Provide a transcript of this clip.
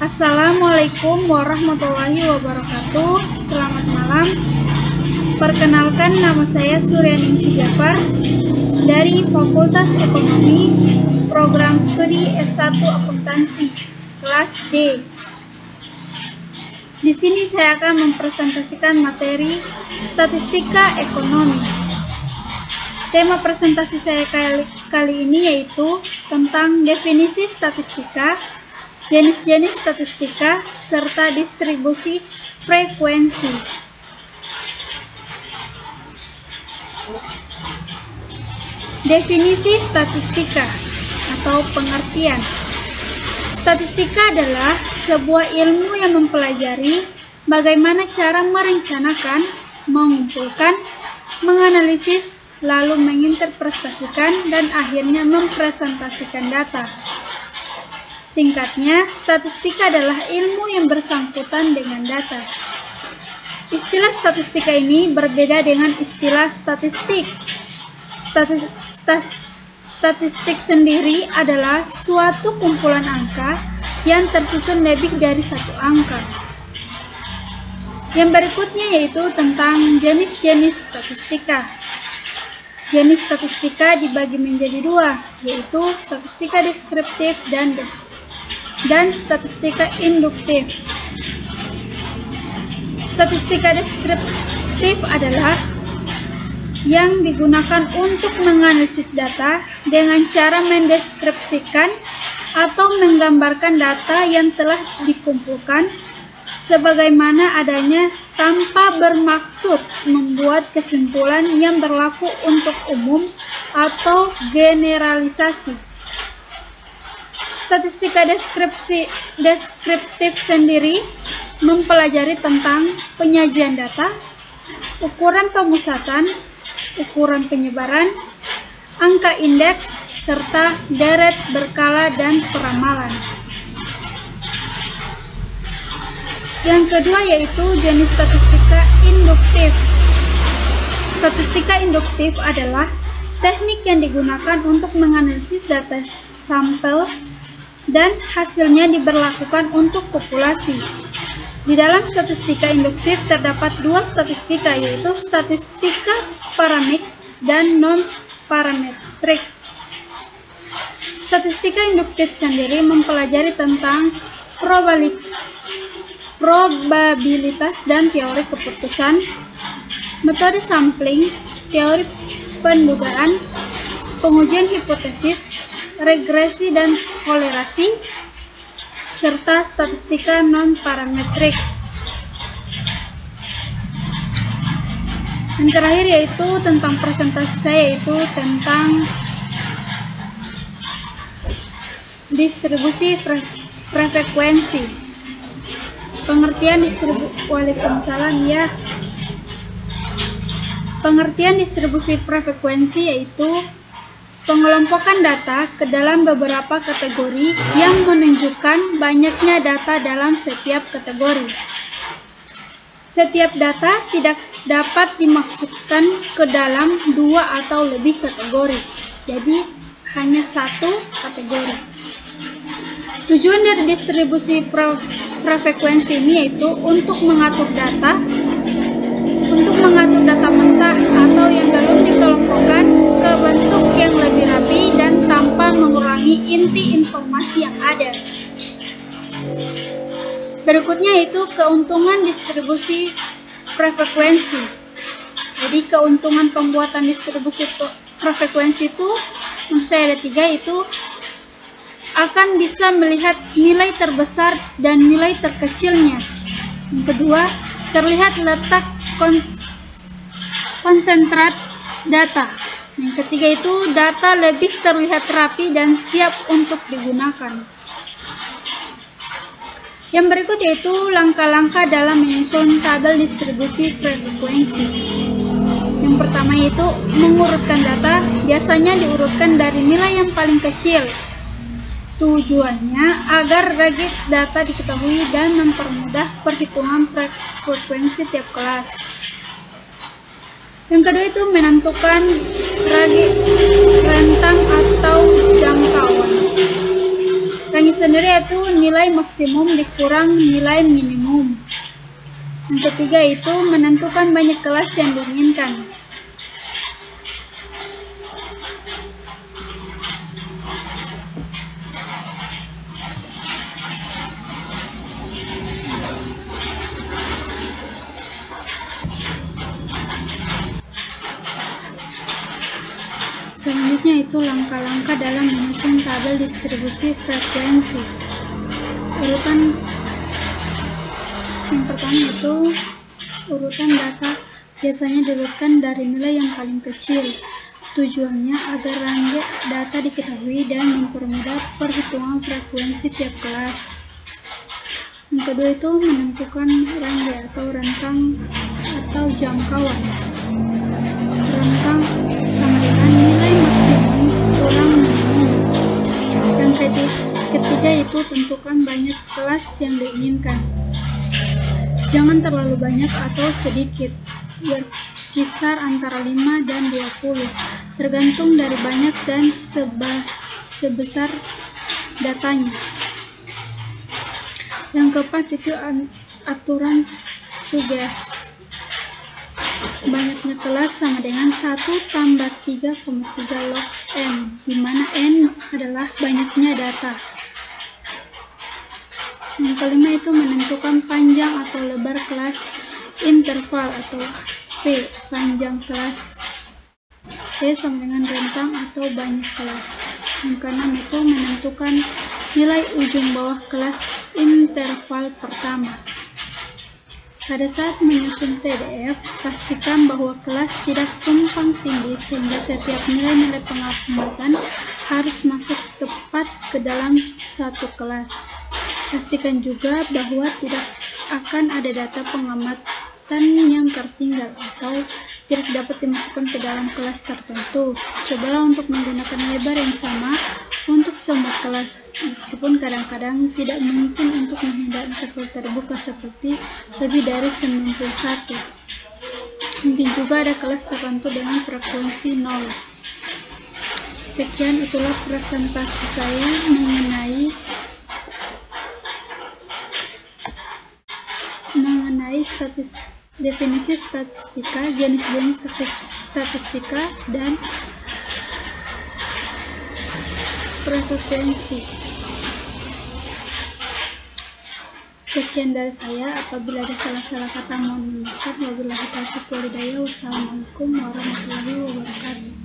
Assalamualaikum warahmatullahi wabarakatuh. Selamat malam. Perkenalkan, nama saya Suryaningsih Jafar dari Fakultas Ekonomi, Program Studi S1 Akuntansi, kelas D. Di sini saya akan mempresentasikan materi statistika ekonomi. Tema presentasi saya kali ini yaitu tentang definisi statistika, jenis-jenis statistika, serta distribusi frekuensi. Definisi statistika atau pengertian. Statistika adalah sebuah ilmu yang mempelajari bagaimana cara merencanakan, mengumpulkan, menganalisis, lalu menginterpretasikan, dan akhirnya mempresentasikan data. Singkatnya, statistika adalah ilmu yang bersangkutan dengan data. Istilah statistika ini berbeda dengan istilah statistik. Statistik sendiri adalah suatu kumpulan angka yang tersusun lebih dari satu angka. Yang berikutnya yaitu tentang jenis-jenis statistika. Jenis statistika dibagi menjadi dua, yaitu statistika deskriptif dan statistika induktif. Statistika deskriptif adalah yang digunakan untuk menganalisis data dengan cara mendeskripsikan atau menggambarkan data yang telah dikumpulkan sebagaimana adanya tanpa bermaksud membuat kesimpulan yang berlaku untuk umum atau generalisasi. Statistika deskriptif sendiri mempelajari tentang penyajian data, ukuran pemusatan, ukuran penyebaran, angka indeks, serta deret berkala dan peramalan. Yang kedua yaitu jenis statistika induktif. Statistika induktif adalah teknik yang digunakan untuk menganalisis data sampel dan hasilnya diberlakukan untuk populasi. Di dalam statistika induktif terdapat dua statistika, yaitu statistika parametrik dan non-parametrik. Statistika induktif sendiri mempelajari tentang probabilitas dan teori keputusan, metode sampling, teori pendugaan, pengujian hipotesis, regresi dan kolerasi, serta statistika non-parametrik. Yang terakhir yaitu tentang presentasi saya, yaitu tentang distribusi frekuensi. Pengertian Pengertian distribusi frekuensi yaitu pengelompokan data ke dalam beberapa kategori yang menunjukkan banyaknya data dalam setiap kategori. Setiap data tidak dapat dimasukkan ke dalam dua atau lebih kategori, jadi hanya satu kategori. Tujuan dari distribusi frekuensi ini yaitu untuk mengatur data mentah atau yang belum dikelompokkan ke bentuk yang lebih rapi dan tanpa mengurangi inti informasi yang ada. Berikutnya yaitu keuntungan distribusi frekuensi. Jadi keuntungan pembuatan distribusi frekuensi itu menurut saya ada tiga, yaitu akan bisa melihat nilai terbesar dan nilai terkecilnya. Yang kedua, terlihat letak konsentrat data. Yang ketiga itu data lebih terlihat rapi dan siap untuk digunakan. Yang berikut yaitu langkah-langkah dalam menyusun tabel distribusi frekuensi. Yang pertama yaitu mengurutkan data, biasanya diurutkan dari nilai yang paling kecil. Tujuannya agar range data diketahui dan mempermudah perhitungan frekuensi tiap kelas. Yang kedua itu menentukan rentang atau jangkauan. Range sendiri yaitu nilai maksimum dikurang nilai minimum. Yang ketiga itu menentukan banyak kelas yang diinginkan. Selanjutnya itu langkah-langkah dalam menyusun tabel distribusi frekuensi. Urutan yang pertama itu urutan data biasanya diurutkan dari nilai yang paling kecil. Tujuannya agar range data diketahui dan mempermudah perhitungan frekuensi tiap kelas. Yang kedua itu menentukan range atau rentang atau jangkauan. Rentang sama dengan nilai maksimum kurang minimum. Yang ketiga itu tentukan banyak kelas yang diinginkan. Jangan terlalu banyak atau sedikit, berkisar antara 5 dan 20, tergantung dari banyak dan sebesar datanya. Yang keempat itu aturan Stuges. Banyaknya kelas sama dengan 1 tambah 3,3 log n, di mana n adalah banyaknya data. Yang kelima itu menentukan panjang atau lebar kelas interval atau P, panjang kelas. P sama dengan rentang atau banyak kelas. Yang keenam itu menentukan nilai ujung bawah kelas interval pertama. Pada saat menyusun TDF, pastikan bahwa kelas tidak tumpang tindih sehingga setiap nilai-nilai pengamatan harus masuk tepat ke dalam satu kelas. Pastikan juga bahwa tidak akan ada data pengamatan yang tertinggal atau tidak dapat dimasukkan ke dalam kelas tertentu. Cobalah untuk menggunakan lebar yang sama untuk semua kelas, meskipun kadang-kadang tidak mungkin untuk menghindari interval terbuka seperti lebih dari 91. Mungkin juga ada kelas tertentu dengan frekuensi 0. Sekian itulah presentasi saya mengenai definisi statistika, jenis-jenis statistika, dan frekuensi. Sekian dari saya. Apabila ada salah-salah kata mohon dimaafkan. Wabillahi taufiq wal hidayah. Wassalamualaikum warahmatullahi wabarakatuh.